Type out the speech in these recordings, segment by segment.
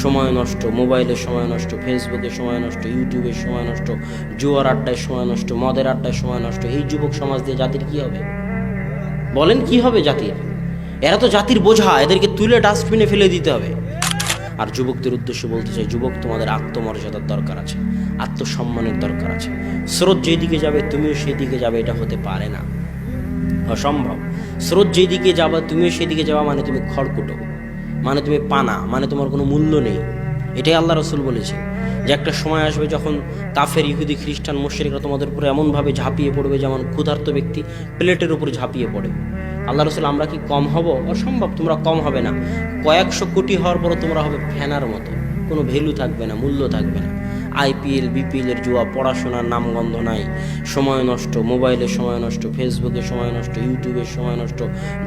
সময় নষ্ট, মোবাইলে সময় নষ্ট, ফেসবুকে সময় নষ্ট, ইউটিউবে সময় নষ্ট, জুয়ার আড্ডায় সময় নষ্ট, মদের আড্ডায় সময় নষ্ট। এই যুবক সমাজ দিয়ে জাতির কি হবে? বলেন কি হবে জাতির? এরা তো জাতির বোঝা, এদেরকে তুলে ডাস্টবিনে ফেলে দিতে হবে। আর যুবকদের উদ্দেশ্যে বলতে চাই, যুবক, তোমাদের আত্মমর্যাদার দরকার আছে, আত্মসম্মানের দরকার আছে। স্রোত যেদিকে যাবে তুমিও সেদিকে যাবে, এটা হতে পারে না, অসম্ভব। স্রোত যেদিকে যাবে তুমিও সেদিকে যাওয়া মানে তুমি খড়কুটো, মানে তুমি পানা, মানে তোমার কোনো মূল্য নেই। এটাই আল্লাহ রসুল বলেছে যে একটা সময় আসবে যখন কাফের, ইহুদি, খ্রিস্টান, মুশরিকরা তোমাদের উপরে এমনভাবে ঝাঁপিয়ে পড়বে যেমন ক্ষুধার্ত ব্যক্তি প্লেটের উপর ঝাঁপিয়ে পড়ে। আল্লাহ রসুল, আমরা কি কম হব? অসম্ভব, তোমরা কম হবে না। কয়েকশো কোটি হওয়ার পরও তোমরা হবে ফেনার মতো, কোনো ভ্যালু থাকবে না, মূল্য থাকবে না। আইপিএল, বিপিএলের জুয়া, পড়াশোনার নামগন্ধ নাই, সময় নষ্ট, মোবাইলে সময় নষ্ট, ফেসবুকে সময় নষ্ট, ইউটিউবে সময় নষ্ট,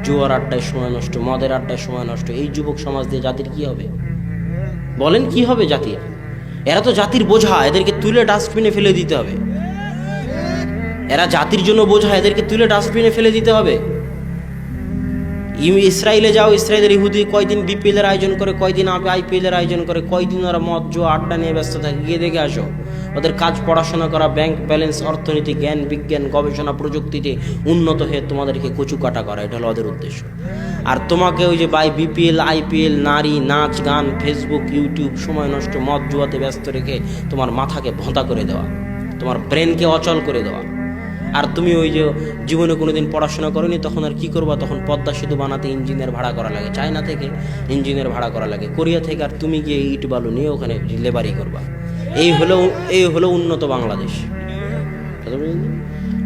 জুয়ার আড্ডায় সময় নষ্ট, মদের আড্ডায় সময় নষ্ট। এই যুবক সমাজ দিয়ে জাতির কি হবে? বলেন কি হবে জাতির? এরা তো জাতির বোঝা, এদেরকে তুলে ডাস্টবিনে ফেলে দিতে হবে। এরা জাতির জন্য বোঝা, এদেরকে তুলে ডাস্টবিনে ফেলে দিতে হবে। ইসরায়েলে যাও, ইসরায়েলের ইহুদি কয়দিন বিপিএলের আয়োজন করে, কয়দিন আইপিএলের আয়োজন করে, কয়দিন ওরা মদ জুয়া আড্ডা নিয়ে ব্যস্ত থাকে। গিয়ে দেখে আসো, ওদের কাজ পড়াশোনা করা, ব্যাংক ব্যালেন্স, অর্থনীতি, জ্ঞান বিজ্ঞান, গবেষণা, প্রযুক্তিতে উন্নত হয়ে তোমাদেরকে কচু কাটা করা, এটা হলো ওদের উদ্দেশ্য। আর তোমাকে ওই যে বিপিএল, আইপিএল, নারী, নাচ, গান, ফেসবুক, ইউটিউব, সময় নষ্ট, মদ জুয়াতে ব্যস্ত রেখে তোমার মাথাকে ভোঁতা করে দেওয়া, তোমার ব্রেনকে অচল করে দেওয়া। আর তুমি ওই যে জীবনে কোনোদিন পড়াশোনা করোনি, তখন আর কি করবা? তখন পদ্মা সেতু বানাতে ইঞ্জিনিয়ার ভাড়া করা লাগে, চায়না থেকে ইঞ্জিনিয়ার ভাড়া করা লাগে, কোরিয়া থেকে, আর তুমি গিয়ে ইট বালু নিয়ে ওখানে লেবারি করবা। এই হলো উন্নত বাংলাদেশ।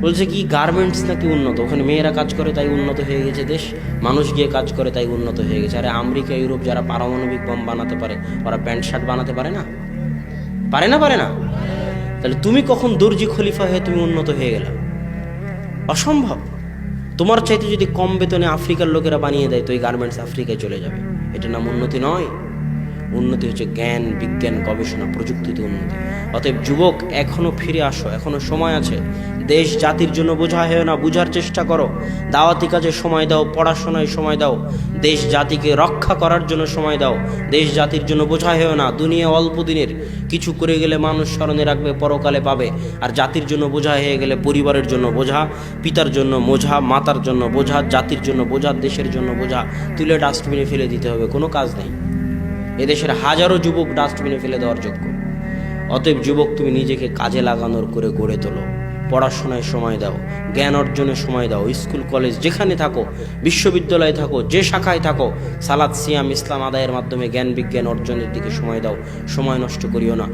বলছে কি গার্মেন্টস নাকি উন্নত, ওখানে মেয়েরা কাজ করে তাই উন্নত হয়ে গেছে দেশ, মানুষ গিয়ে কাজ করে তাই উন্নত হয়ে গেছে। আরে আমেরিকা, ইউরোপ যারা পারমাণবিক বম বানাতে পারে, ওরা প্যান্ট শার্ট বানাতে পারে না? পারে না? তাহলে তুমি কখন দর্জি খলিফা হয়ে তুমি উন্নত হয়ে গেলা? অসম্ভব। তোমার চাইতে যদি কম বেতনে আফ্রিকার লোকেরা বানিয়ে দেয় তো এই গার্মেন্টস আফ্রিকায় চলে যাবে। এটা নাম উন্নতি নয়। উন্নতি হচ্ছে জ্ঞান বিজ্ঞান, গবেষণা, প্রযুক্তিতে উন্নতি। অতএব যুবক, এখনো ফিরে আসো, এখনো সময় আছে। দেশ জাতির জন্য বোঝা হয় না, বুঝার চেষ্টা করো। দাওয়াতি কাজে সময় দাও, পড়াশোনায় সময় দাও, দেশ জাতিকে রক্ষা করার জন্য সময় দাও। দেশ জাতির জন্য বোঝা হয় না। দুনিয়া অল্প দিনের, কিছু করে গেলে মানুষ স্মরণে রাখবে, পরকালে পাবে। আর জাতির জন্য বোঝা হয়ে গেলে পরিবারের জন্য বোঝা, পিতার জন্য বোঝা, মাতার জন্য বোঝা, জাতির জন্য বোঝা, দেশের জন্য বোঝা, তুলে ডাস্টবিনে ফেলে দিতে হবে। কোনো কাজ নেই। এদেশের হাজারো যুবক ডাস্টবিনে ফেলে দেওয়ার যোগ্য। অতএব যুবক, তুমি নিজেকে কাজে লাগানোর করে গড়ে তোলো, পড়াশোনায় সময় দাও, জ্ঞান অর্জনের সময় দাও। স্কুল কলেজ যেখানে থাকো, বিশ্ববিদ্যালয়ে থাকো, যে শাখায় থাকো, সালাত সিয়াম ইসলাম আদায়ের মাধ্যমে জ্ঞান বিজ্ঞান অর্জনের দিকে সময় দাও। সময় নষ্ট করিও না।